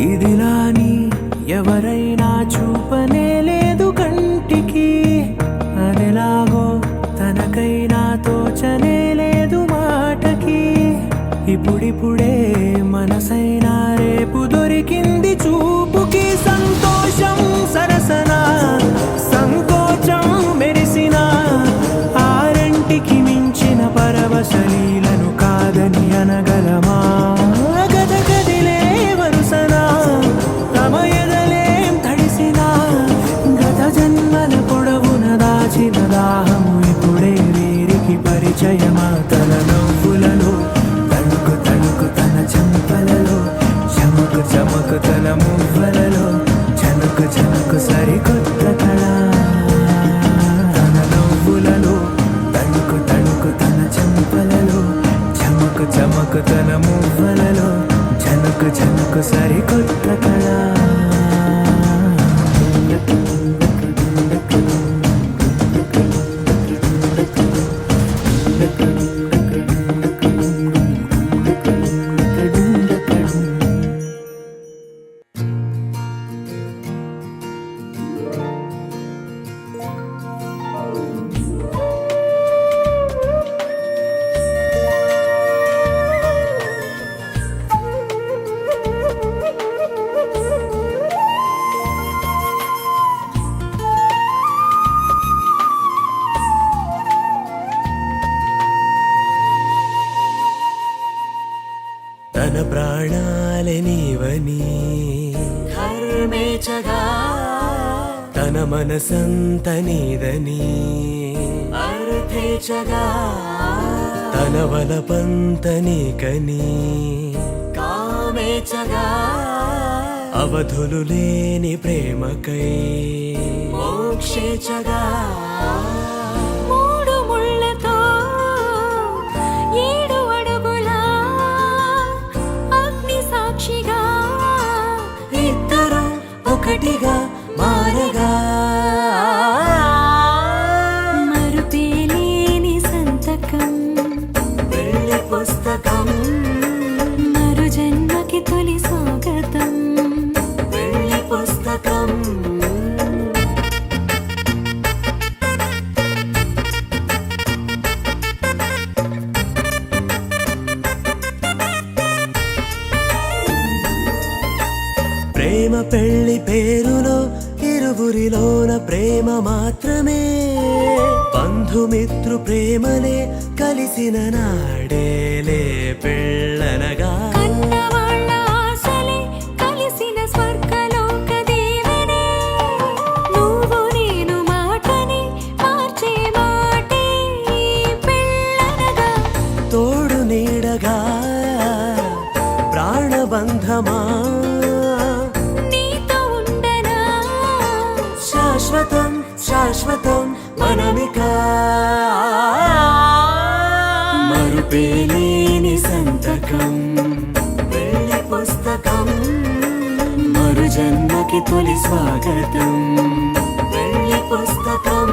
ఇదిలాని ఎవరైనా చూపనే లేదు కంటికి అదెలాగో తనకైనా తోచనే లేదు మాటకి ఇప్పుడిప్పుడే మనసైనా రేపు దొరికింది చూపుకి సంతోషం సరసన సంకోచం మెరిసిన ఆరంటికి మించిన పరవశలీలను కాదని అనగలమా గద గదిలే వరుసనా తమ ఎదలేం తడిసినా గత జన్మల పొడవున దాచిన దాహము ఇప్పుడే వీరికి పరిచయమా తన నవ్వులలో తణుకు తణుకు తన చెంపలలో చమకు చమకు తన మువ్వలలో జనకు జనకు సరికొత్త కళ తన నవ్వులలో తణుకు తణుకు తన చెంపలలో చమకు చమకు తన మువ్వలలో జనకు జనకు సరికొత్త కళ తన ప్రాణాలే నీవని ధర్మేచగా తన మనసంత నీదని అర్థేచగా తన వలపంత నీకని కామేచగా అవధులు లేని ప్రేమకై మోక్షేచగా మూడు ముళ్ళతో 7 అడుగుల అగ్ని సాక్షిగా ఒకటిగా మారగా మరుపేలేని సంతకం పెళ్లి పుస్తకం మరు జన్మకి తొలి స్వాగతం పెళ్లి పుస్తకం ప్రేమ పెళ్లి పేరులో ఇరువురిలోన ప్రేమ మాత్రమే బంధుమిత్రు ప్రేమనే కలిసిన నాడేలే పెళ్ళనగా కన్నవాళ్ళ ఆశలే కలిసిన స్వర్గలోక దేవనే నువ్వు నేను మాటని మార్చే మాటే పెళ్ళనగా తోడు నీడగా ప్రాణబంధమా నీతో ఉండనా శాశ్వతం శాశ్వతం మనమిక మరుపేలేని సంతకం పెళ్లి పుస్తకం మరు జన్మకి తొలి స్వాగతం పెళ్లి పుస్తకం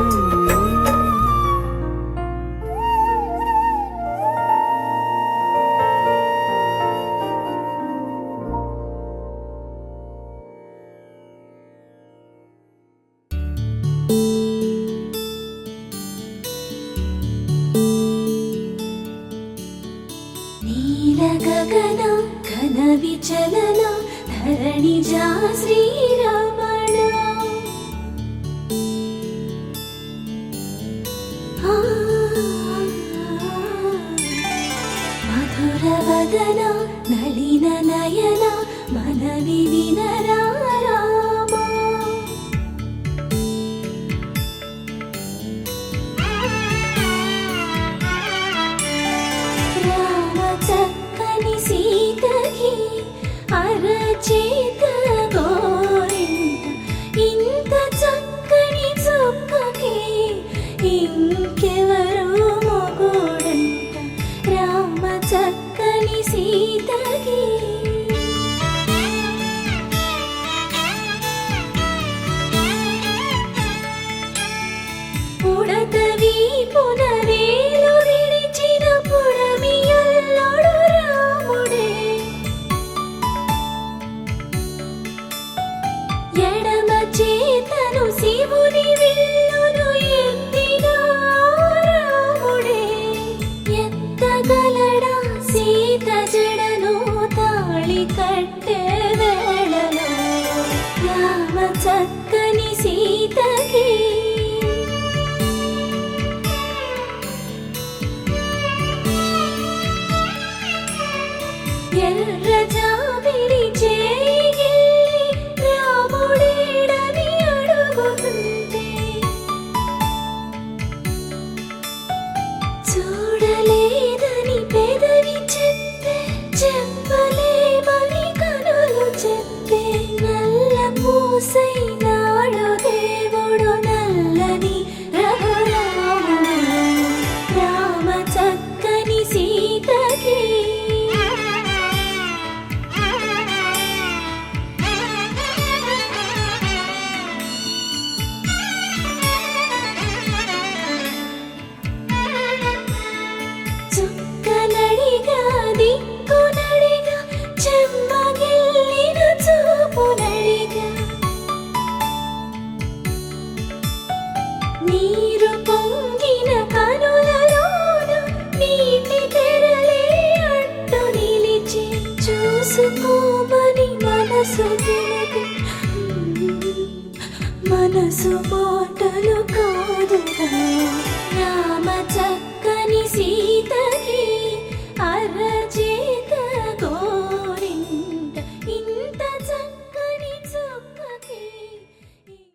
నీల గగన ఘన విచలన ధరణిజా శ్రీరమణ మధుర వదన నళిన నయన మనవి వినరా రామా రామ చక్కని సీతకి అరచేత గోరింట ఇంత చక్కని చుక్కకి ఇంకెవరు మొగుడంట రామ చక్కని సీతకి ఉడత వీపున వేలు విడిచిన పుడమియల్లోడు రాముడే ఎడమ చేతను శివుని విల్లును ఎత్తిన రాముడే ఎత్తగలడా సీత జడను తాళి కట్టే వేళలో రామ చక్కని సీతకి ఎర్ర జాబిలి చేయి రాముడేడని అడుగుతుంటే చూడలేదని పెదవి చెప్పే చెప్పలేమని కనులు చెప్పే నల్ల పూసై నాడు దేవుడు నల్లని రఘురాముడు రామ చక్కని సీతకి చుక్కనడిగా దిక్కునడిగా చెమ్మగిల్లిన చూపునడిగా నీరు పొంగిన కనులలోన నీటి తెరలే అడ్డు నిలిచి చూసుకోమని మనసు తెలిపి మనసు మాటలు కాదురా